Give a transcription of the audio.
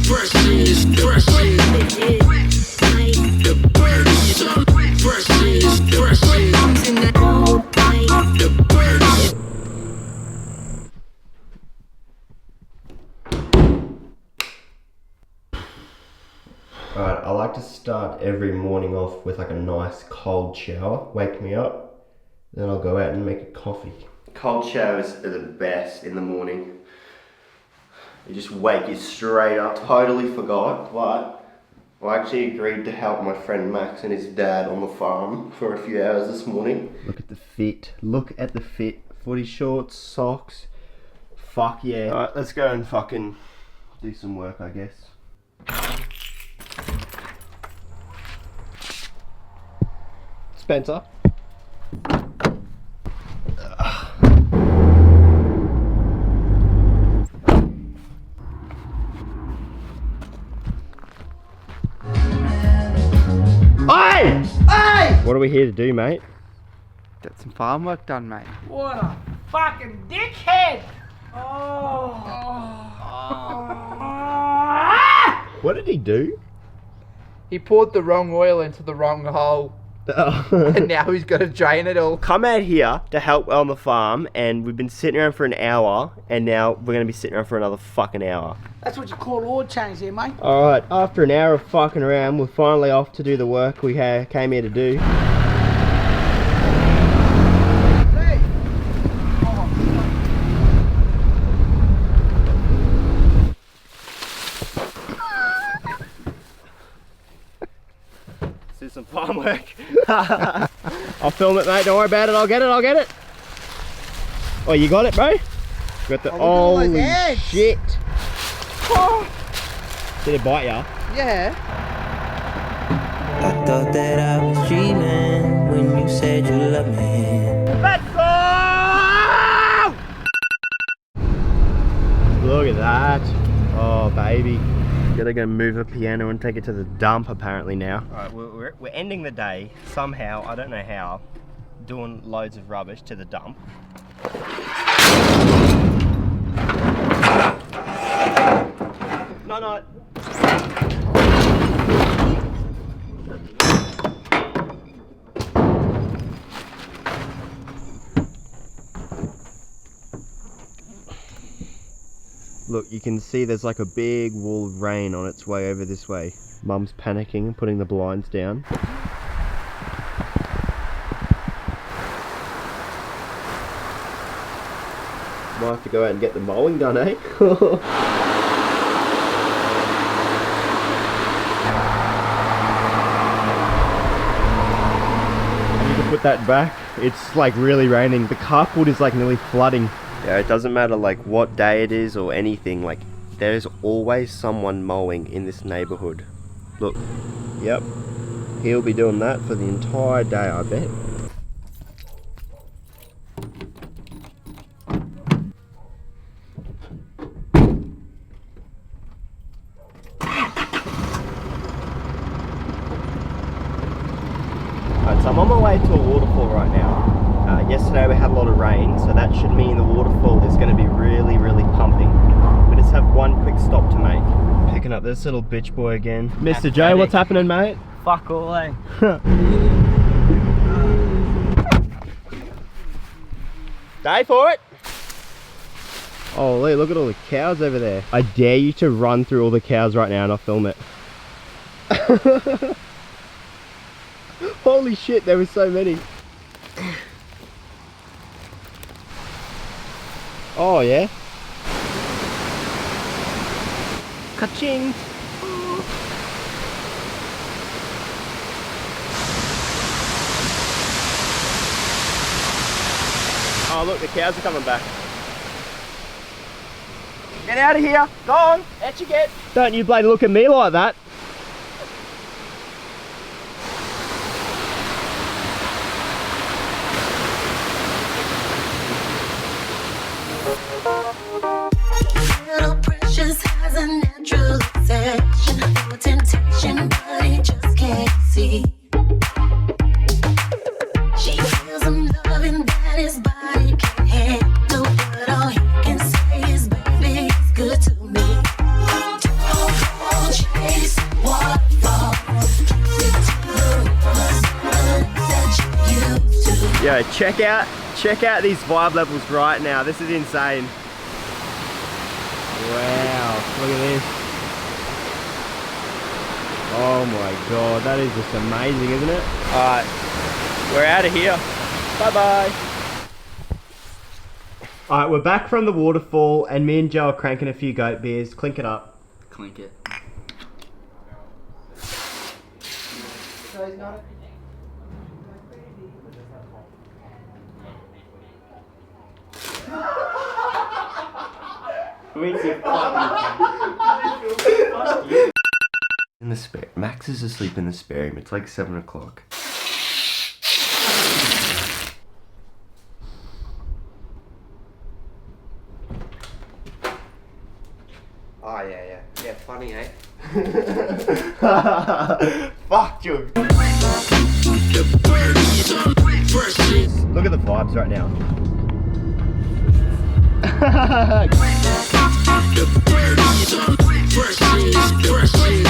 fresh in this fresh in the bird is on fresh in this fresh in the bird is. Alright, I like to start every morning off with like a nice cold shower, wake me up, then I'll go out and make a coffee. Cold showers are the best in the morning. They just wake you straight up. Totally forgot, but I actually agreed to help my friend Max and his dad on the farm for a few hours this morning. Look at the fit, look at the fit. Footy shorts, socks, fuck yeah. Alright, let's go and fucking do some work, I guess. Spencer. Hey! Hey! What are we here to do, mate? Get some farm work done, mate. What a fucking dickhead! What did he do? He poured the wrong oil into the wrong hole. And now he's got to drain it all. Come out here to help on the farm, and we've been sitting around for an hour, and now we're going to be sitting around for another fucking hour. That's what you call oil change here, mate. Alright, after an hour of fucking around, we're finally off to do the work we came here to do. Do some farm work. I'll film it, mate. Don't worry about it. I'll get it. Oh, you got it, bro? You got the holy shit. Oh. Did it bite ya? Yeah. I thought that I was dreaming when you said you loved me. Let's go! Look at that. Oh, baby. Gotta go move a piano and take it to the dump apparently now. Alright, we're ending the day somehow, I don't know how, doing loads of rubbish to the dump. No. Look, you can see there's like a big wall of rain on its way over this way. Mum's panicking and putting the blinds down. Might have to go out and get the mowing done, eh? I need to put that back. It's like really raining. The carport is like nearly flooding. Yeah, it doesn't matter like what day it is or anything, like there's always someone mowing in this neighborhood. Look, yep, he'll be doing that for the entire day, I bet. Alright, so I'm on my way to a waterfall right now. Yesterday we had a lot of rain, so that should mean the waterfall is going to be really, really pumping. We just have one quick stop to make. Picking up this little bitch boy again. Mr. J, what's happening, mate? Fuck all, eh? Day for it! Oh, Lee, look at all the cows over there. I dare you to run through all the cows right now and I'll film it. Holy shit, there were so many. Oh yeah. Ka-ching. Oh look, the cows are coming back. Get out of here. Go on. Out you get. Don't you bloody look at me like that. Little precious has a natural obsession, no temptation, but he just can't see. She feels him loving that his body can handle, but all he can say is, baby, it's good to me. Don't go Bro, check out these vibe levels right now. This is insane. Wow, look at this. Oh my god, that is just amazing, isn't it? Alright, we're out of here. Bye bye. Alright, we're back from the waterfall and me and Joe are cranking a few goat beers. Clink it up. Clink it. In the spare, Max is asleep in the spare room. It's like 7 o'clock. Oh yeah, funny, eh? Fuck you. Look at the vibes right now. The